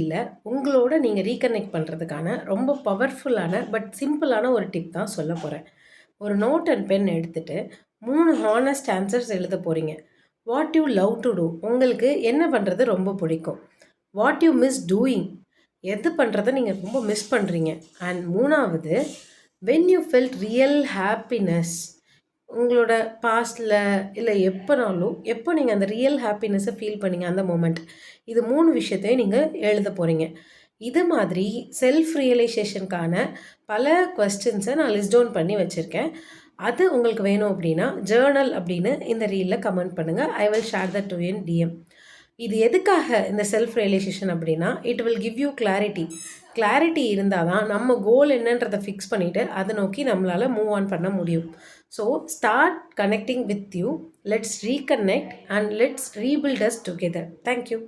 இல்ல உங்களோட நீங்க ரீகனெக்ட் பண்றதுக்கான ரொம்ப பவர்ஃபுல்லான பட் சிம்பிளான ஒரு டிப் தான் சொல்ல போறேன். ஒரு நோட் அண்ட் பென் எடுத்துட்டு 3 ஹானஸ்ட் ஆன்சர்ஸ் எழுத போறீங்க. What you love to do உங்களுக்கு என்ன பண்றது ரொம்ப பிடிக்கும்? வாட் யூ மிஸ் டூயிங் எது பண்றத நீங்க ரொம்ப மிஸ் பண்றீங்க? அண்ட் 3வது when you felt real happiness உங்களோட பாஸ்ட்ல இல்ல எப்பனாலும், எப்போ நீங்க அந்த ரியல் ஹாப்பினஸ ஃபீல் பண்ணீங்க அந்த மொமெண்ட். இது 3 விஷயத்தையும் நீங்க எழுத போறீங்க. இது மாதிரி செல்ஃப் ரியலைசேஷனுக்கான பல கொஸ்டின்ஸ நான் லிஸ்ட் டவுன் பண்ணி வச்சிருக்கேன். அது உங்களுக்கு வேணும் அப்படின்னா, ஜர்னல் அப்படின்னு இந்த ரீல்ல கமெண்ட் பண்ணுங்க. I will share that to you in DM. இது எதுக்காக இந்த செல்ஃப் ரியலைசேஷன் அப்படின்னா, it will give you clarity. Clarity இருந்தா தான் நம்ம கோல் என்னன்றத ஃபிக்ஸ் பண்ணிட்டு, அத நோக்கி நம்மளால மூவ் ஆன் பண்ண முடியும். So start connecting with you. Let's reconnect and let's rebuild as together. Thank you.